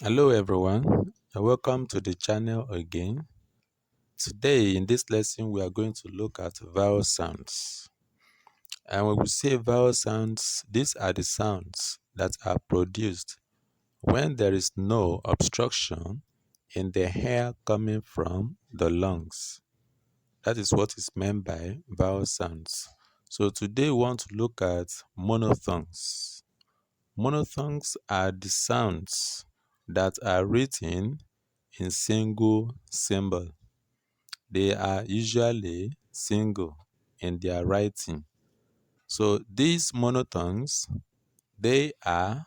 Hello everyone, and welcome to the channel again. Today in this lesson we are going to look at vowel sounds. And when we say vowel sounds, these are the sounds that are produced when there is no obstruction in the air coming from the lungs. That is what is meant by vowel sounds. So today we want to look at monophthongs. Monophthongs are the sounds that are written in single symbol. They are usually single in their writing. So these monophthongs, they are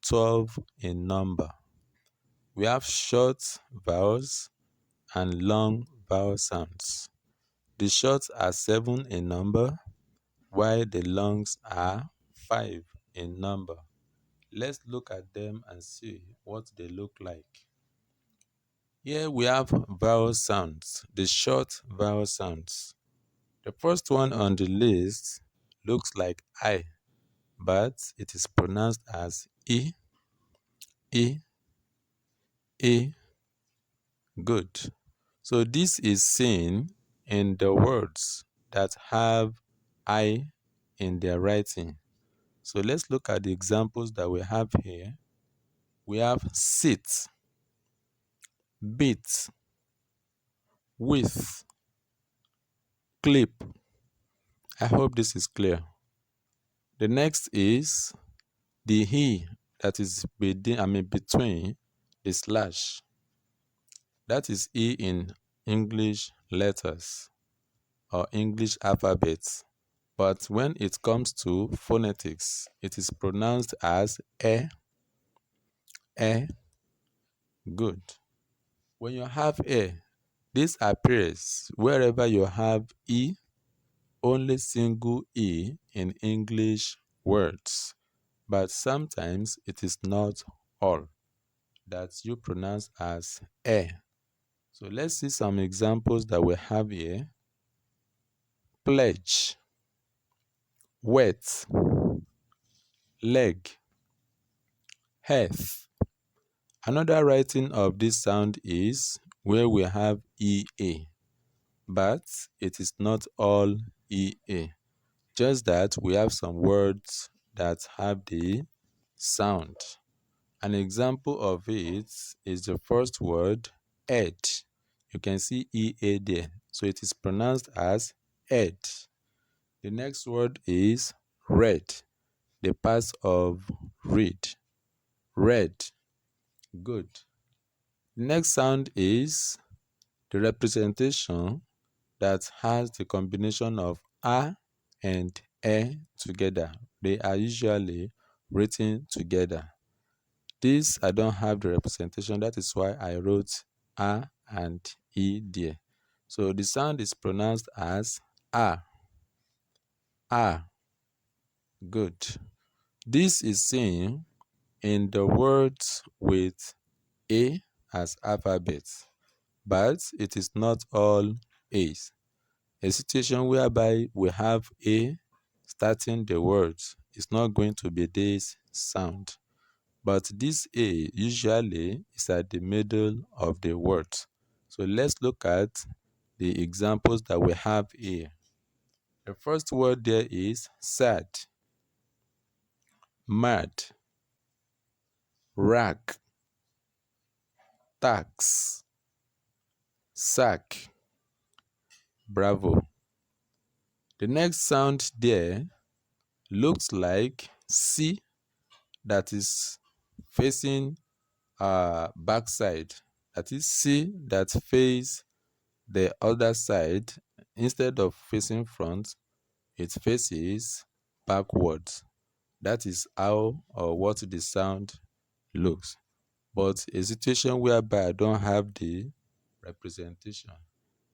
12 in number. We have short vowels and long vowel sounds. The shorts are 7 in number, while the longs are 5 in number. Let's look at them and see what they look like. Here we have vowel sounds, the short vowel sounds. The first one on the list looks like I, but it is pronounced as E, E, E. Good. So this is seen in the words that have I in their writing. So let's look at the examples that we have here. We have sit, beat, with, clip. I hope this is clear. The next is the he that is between the slash. That is E in English letters or English alphabets. But when it comes to phonetics, it is pronounced as e. Good. When you have this appears wherever you have E, only single E in English words. But sometimes it is not all that you pronounce as e. So let's see some examples that we have here. Pledge, wet, leg, health. Another writing of this sound is where we have EA, but it is not all EA. Just that we have some words that have the sound. An example of it is the first word, ed. You can see EA there. So it is pronounced as ed. The next word is red, the past of read. Red. Good. The next sound is the representation that has the combination of a and e together. They are usually written together. This, I don't have the representation. That is why I wrote a and e there. So the sound is pronounced as a. A. Good. This is seen in the words with A as alphabet, but it is not all A's. A situation whereby we have A starting the words is not going to be this sound, but this A usually is at the middle of the words. So let's look at the examples that we have here. The first word there is sad, mad, rag, tax, sack, bravo. The next sound there looks like C that is facing backside. That is C that face the other side. Instead of facing front, it faces backwards. That is how or what the sound looks. But a situation whereby I don't have the representation,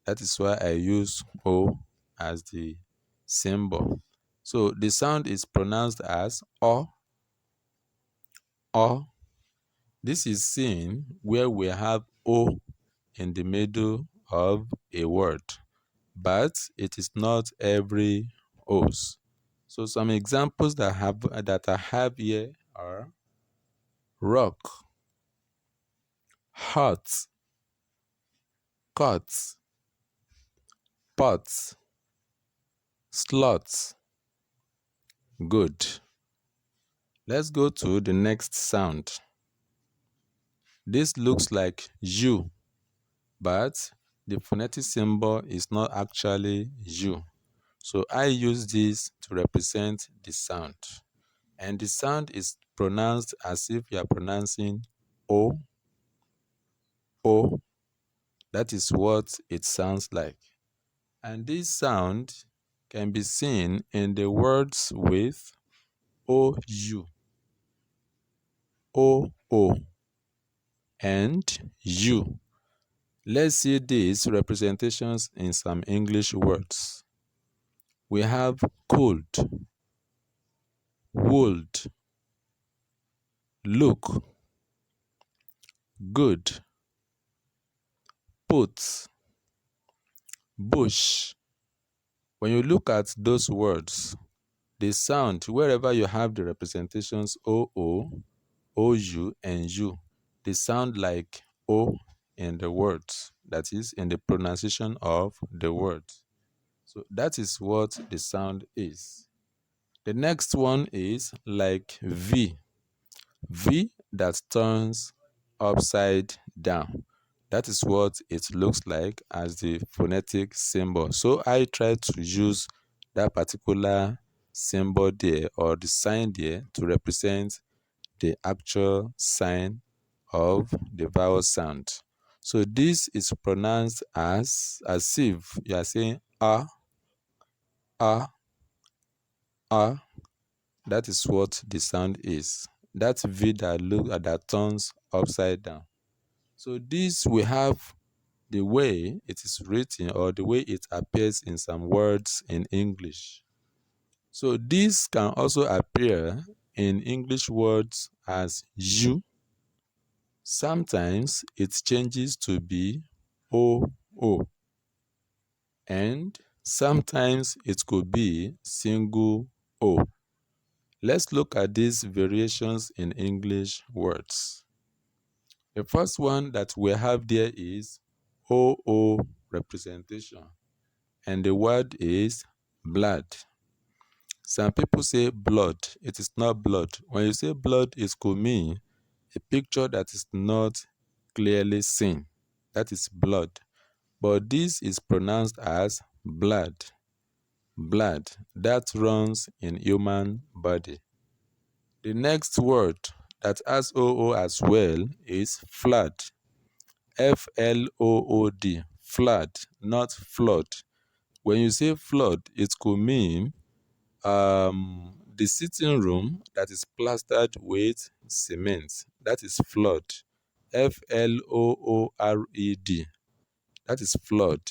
that is why I use O as the symbol. So the sound is pronounced as O. This is seen where we have O in the middle of a word, but it is not every O's. So some examples that I have here are rock, hot, cut, pot, slot. Good. Let's go to the next sound. This looks like U, but the phonetic symbol is not actually U. So I use this to represent the sound. And the sound is pronounced as if you are pronouncing O, O. That is what it sounds like. And this sound can be seen in the words with OU, OO, and U. Let's see these representations in some English words. We have cold, would, look, good, put, bush. When you look at those words, the sound, wherever you have the representations OO, OU, and U, they sound like O in the words, that is, in the pronunciation of the word. So that is what the sound is. The next one is like V. V that turns upside down. That is what it looks like as the phonetic symbol. So I try to use that particular symbol there or the sign there to represent the actual sign of the vowel sound. So this is pronounced as if you are saying a, a. That is what the sound is. That V that turns upside down. So this we have the way it is written or the way it appears in some words in English. So this can also appear in English words as you. Sometimes it changes to be O, and sometimes it could be single O. Let's look at these variations in English words. The first one that we have there is OO representation, and the word is blood. Some people say blood. It is not blood. When you say blood, it could mean a picture that is not clearly seen. That is blood. But this is pronounced as blood. Blood that runs in human body. The next word that has OO as well is flood. FLOOD. Flood, not flood. When you say flood, it could mean the sitting room that is plastered with cement. That is flood. FLOORED. That is flood.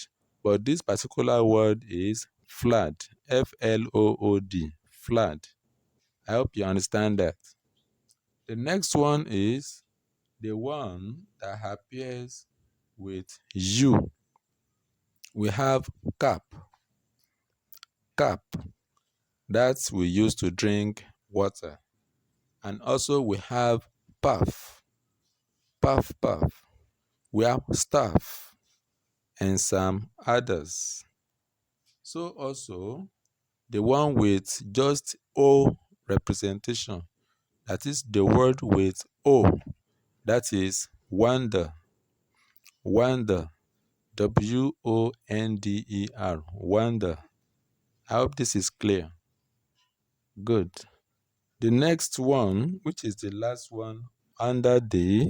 But this particular word is flood. FLOOD. Flood. I hope you understand that. The next one is the one that appears with U. We have cup. Cup. That we use to drink water. And also we have puff. Puff, puff. We have staff and some others. So also the one with just O representation. That is the word with O. That is wonder. Wonder. WONDER. Wonder. I hope this is clear. Good. The next one, which is the last one under the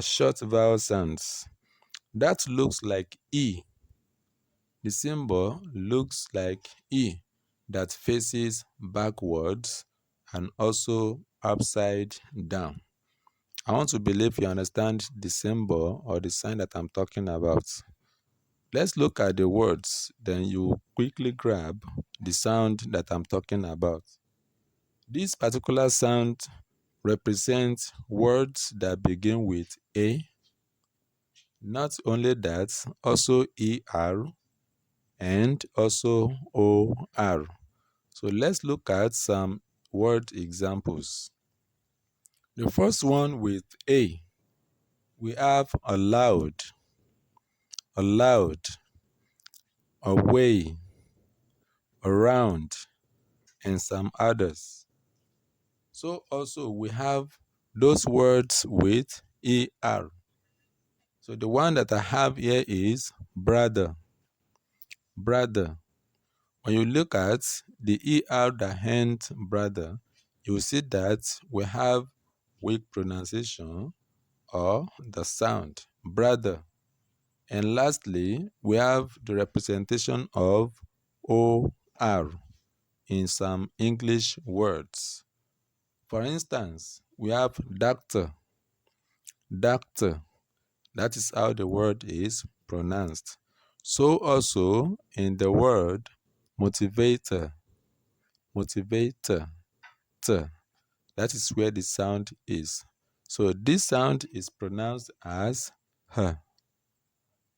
short vowel sounds, that looks like E. The symbol looks like E that faces backwards and also upside down. I want to believe you understand the symbol or the sign that I'm talking about. Let's look at the words, then you quickly grab the sound that I'm talking about. This particular sound represents words that begin with A. Not only that, also ER and also OR. So let's look at some word examples. The first one with A. We have allowed, allowed, away, around, and some others. So also we have those words with ER. So the one that I have here is brother, brother. When you look at the ER that ends brother, you will see that we have weak pronunciation or the sound brother. And lastly, we have the representation of OR in some English words. For instance, we have doctor, doctor. That is how the word is pronounced. So also in the word motivator, motivator, t, that is where the sound is. So this sound is pronounced as h,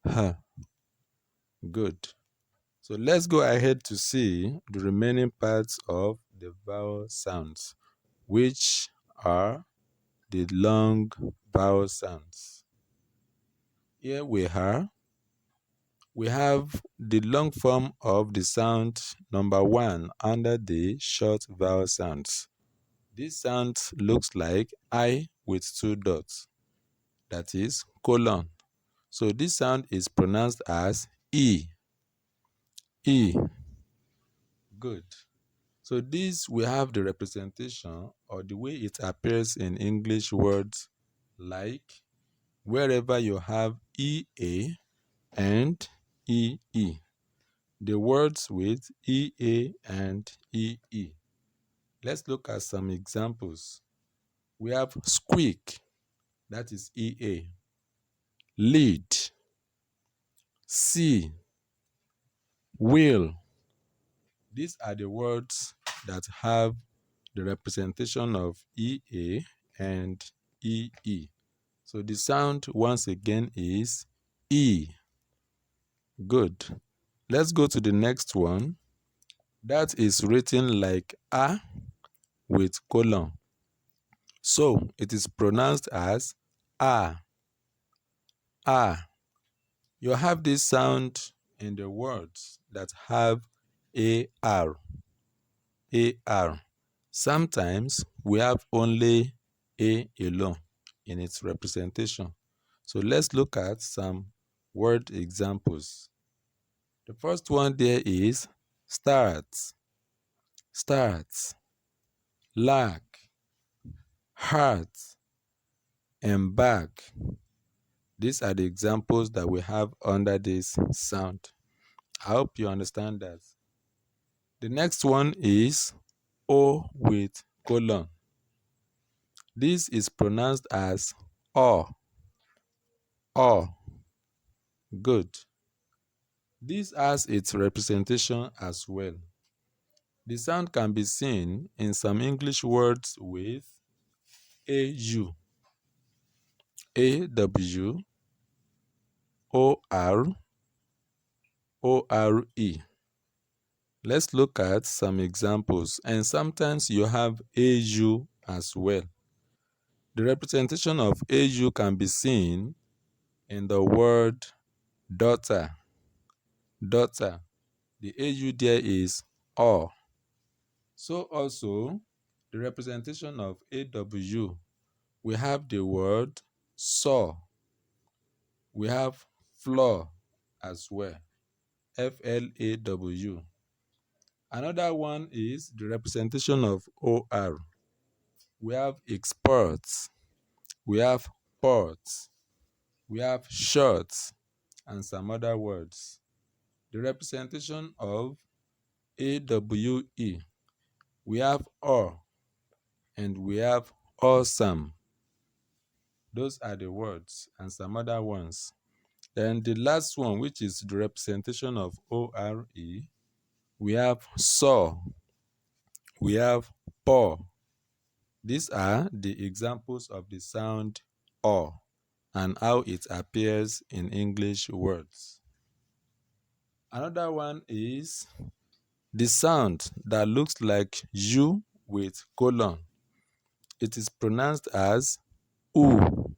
h. Good. So let's go ahead to see the remaining parts of the vowel sounds, which are the long vowel sounds. Here we are. We have the long form of the sound number 1 under the short vowel sounds. This sound looks like I with 2 dots, that is colon. So this sound is pronounced as E. E. Good. So this we have the representation or the way it appears in English words, like wherever you have EA and EE. The words with EA and EE. Let's look at some examples. We have squeak, that is EA. Lead, see, will. These are the words that have the representation of EA and EE. So the sound once again is E. Good. Let's go to the next one. That is written like A with colon. So it is pronounced as A. A. You have this sound in the words that have AR. AR. Sometimes we have only A alone in its representation. So let's look at some word examples. The first one there is start, start, lack, heart, and back. These are the examples that we have under this sound. I hope you understand that. The next one is O with colon. This is pronounced as O. O. Good. This has its representation as well. The sound can be seen in some English words with AU, AW, OR, ORE. Let's look at some examples, and sometimes you have AU as well. The representation of AU can be seen in the word daughter, daughter. The AU there is O. So also, the representation of AW, we have the word saw. We have floor as well, FLAW. Another one is the representation of OR. We have exports, we have ports, we have shorts, and some other words. The representation of AWE, we have or, and we have awesome. Those are the words and some other ones. Then the last one, which is the representation of ORE, we have saw, we have paw. These are the examples of the sound O and how it appears in English words. Another one is the sound that looks like U with colon. It is pronounced as U.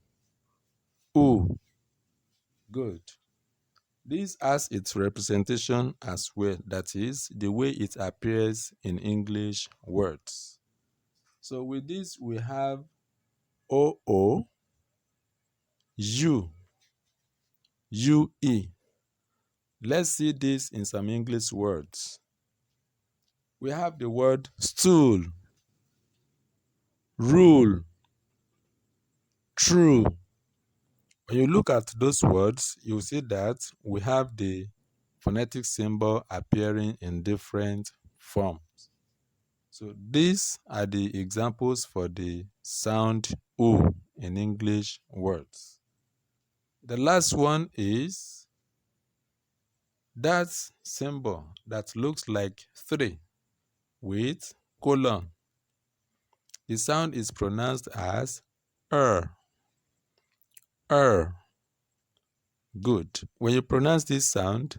O. Good. This has its representation as well, that is, the way it appears in English words. So with this, we have OO, U, UE. Let's see this in some English words. We have the word stool, rule, true. When you look at those words, you see that we have the phonetic symbol appearing in different forms. So these are the examples for the sound O in English words. The last one is that symbol that looks like 3 with colon. The sound is pronounced as er, er. Good. When you pronounce this sound,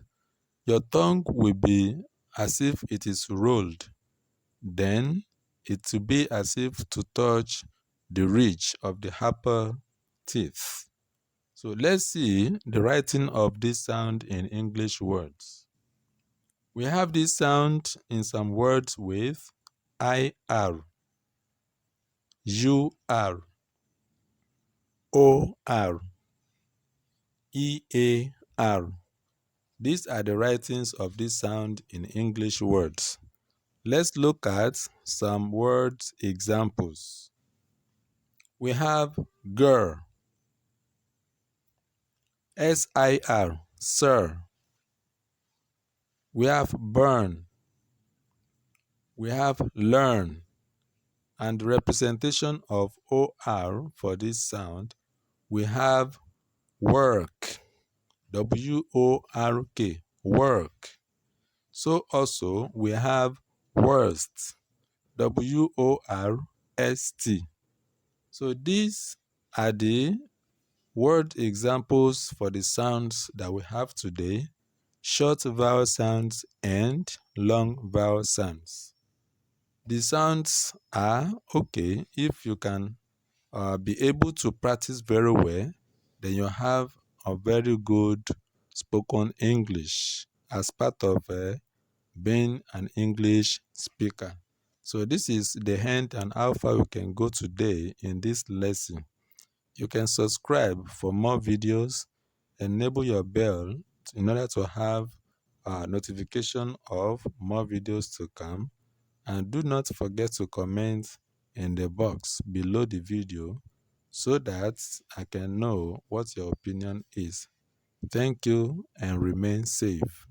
your tongue will be as if it is rolled. Then it will be as if to touch the ridge of the upper teeth. So let's see the writing of this sound in English words. We have this sound in some words with IR, UR, OR, EAR. These are the writings of this sound in English words. Let's look at some word examples. We have girl, SIR, sir. We have burn. We have learn. And the representation of OR for this sound, we have work, WORK, work. So also we have worst, WORST. So these are the word examples for the sounds that we have today: short vowel sounds and long vowel sounds. The sounds are okay if you can be able to practice very well, then you have a very good spoken English as part of being an English speaker. So this is the end and how far we can go today in this lesson. You can subscribe for more videos, enable your bell in order to have a notification of more videos to come, and do not forget to comment in the box below the video so that I can know what your opinion is. Thank you and remain safe.